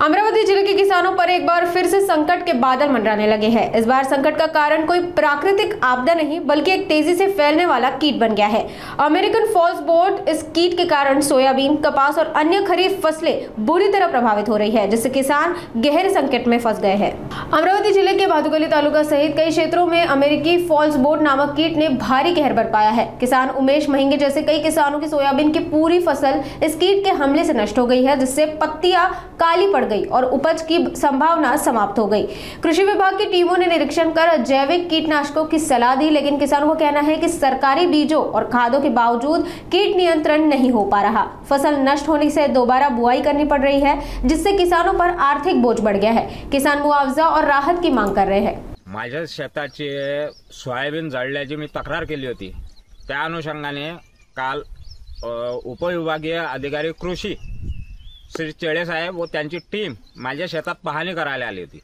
अमरावती जिले के किसानों पर एक बार फिर से संकट के बादल मंडराने लगे हैं। इस बार संकट का कारण कोई प्राकृतिक आपदा नहीं बल्कि एक तेजी से फैलने वाला कीट बन गया है। अमेरिकन फॉल्स बोट इस कीट के कारण सोयाबीन, कपास और अन्य खरीफ फसलें बुरी तरह प्रभावित हो रही है, जिससे किसान गहरे संकट में फंस गए हैं। अमरावती जिले के भादुकली तालुका सहित कई क्षेत्रों में अमेरिकी फॉल्स बोट नामक कीट ने भारी कहर बरपाया है। किसान उमेश महिंगे जैसे कई किसानों की सोयाबीन की पूरी फसल इस कीट के हमले से नष्ट हो गई है, जिससे पत्तियां काली पड़ गई और उपज की संभावना समाप्त हो गई। कृषि विभाग की टीमों ने निरीक्षण कर जैविक कीटनाशकों की सलाह दी, लेकिन किसानों का कहना है कि सरकारी बीजों और खादों के बावजूद कीट नियंत्रण नहीं हो पा रहा। फसल नष्ट होने से दोबारा बुआई करनी पड़ रही है, जिससे किसानों पर आर्थिक बोझ बढ़ गया है। किसान मुआवजा और राहत की मांग कर रहे हैं। माझ्या शेताची सोयाबीन जळल्याची मी तक्रार केली होती। त्या अनुषंगाने काल उपविभागीय अधिकारी कृषी श्री चेळे साहेब व त्यांची टीम माझ्या शेतात पाहणी करायला आली होती।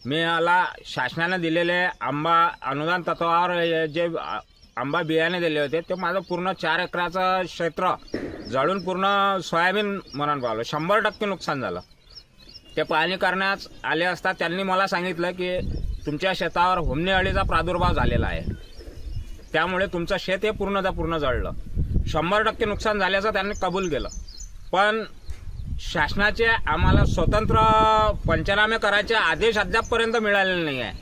मी मला शासनाने दिलेले आंबा अनुदान तत्वावर जे आंबा बियाणे दिले होते ते माझं पूर्ण 4 एकराचं क्षेत्र जळून पूर्ण सोयाबीन मरण पावलं। 100% नुकसान झालं। ते पाहणी करण्यास आले असता त्यांनी मला सांगितलं की तुमच्या शेतावर होमणी अळीचा प्रादुर्भाव झालेला आहे, त्यामुळे तुमचं शेत हे पूर्ण जळलं। 100% नुकसान झाल्याचं त्यांनी कबूल केलं, पण शासनाचे आम्हाला स्वतंत्र पंचनामे करायचे आदेश अद्यापपर्यंत मिळालेले नाही आहे,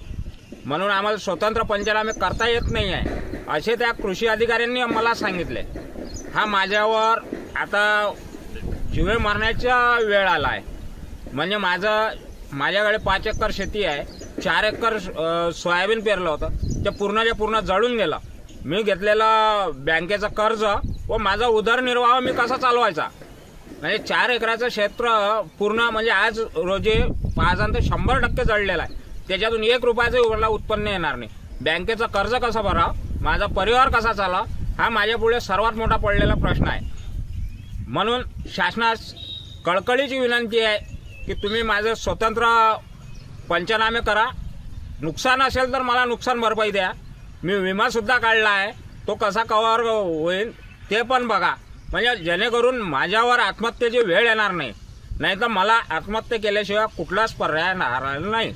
म्हणून आम्हाला स्वतंत्र पंचनामे करता येत नाही आहे असे त्या कृषी अधिकाऱ्यांनी मला सांगितले। हा माझ्यावर आता जीवे मारण्याचा वेळ आला आहे। म्हणजे माझ्याकडे 5 एकर शेती आहे, 4 एकर सोयाबीन पेरलं होतं, ते पूर्ण जळून गेलं। मी घेतलेलं बँकेचं कर्ज व माझा उदरनिर्वाह मी कसा चालवायचा, म्हणजे 4 एकराचं क्षेत्र पूर्ण म्हणजे आज रोजी 100% जळलेलं आहे। त्याच्यातून 1 रुपयाचं मला उत्पन्न येणार नाही। बँकेचं कर्ज कसं भरावं, माझा परिवार कसा चालावा, हा माझ्यापुढे सर्वात मोठा पडलेला प्रश्न आहे। म्हणून शासनास कळकळीची विनंती आहे की तुम्ही माझं स्वतंत्र पंचनामे करा। नुकसान असेल तर मला नुकसान भरपाई द्या। मी विमा सुद्धा काढला आहे, तो कसा कव्हर होईल ते पण बघा, म्हणजे जेणेकरून माझ्यावर आत्महत्येची वेळ येणार नाही, नाहीतर मला आत्महत्या केल्याशिवाय कुठलाच पर्याय राहणार नाही।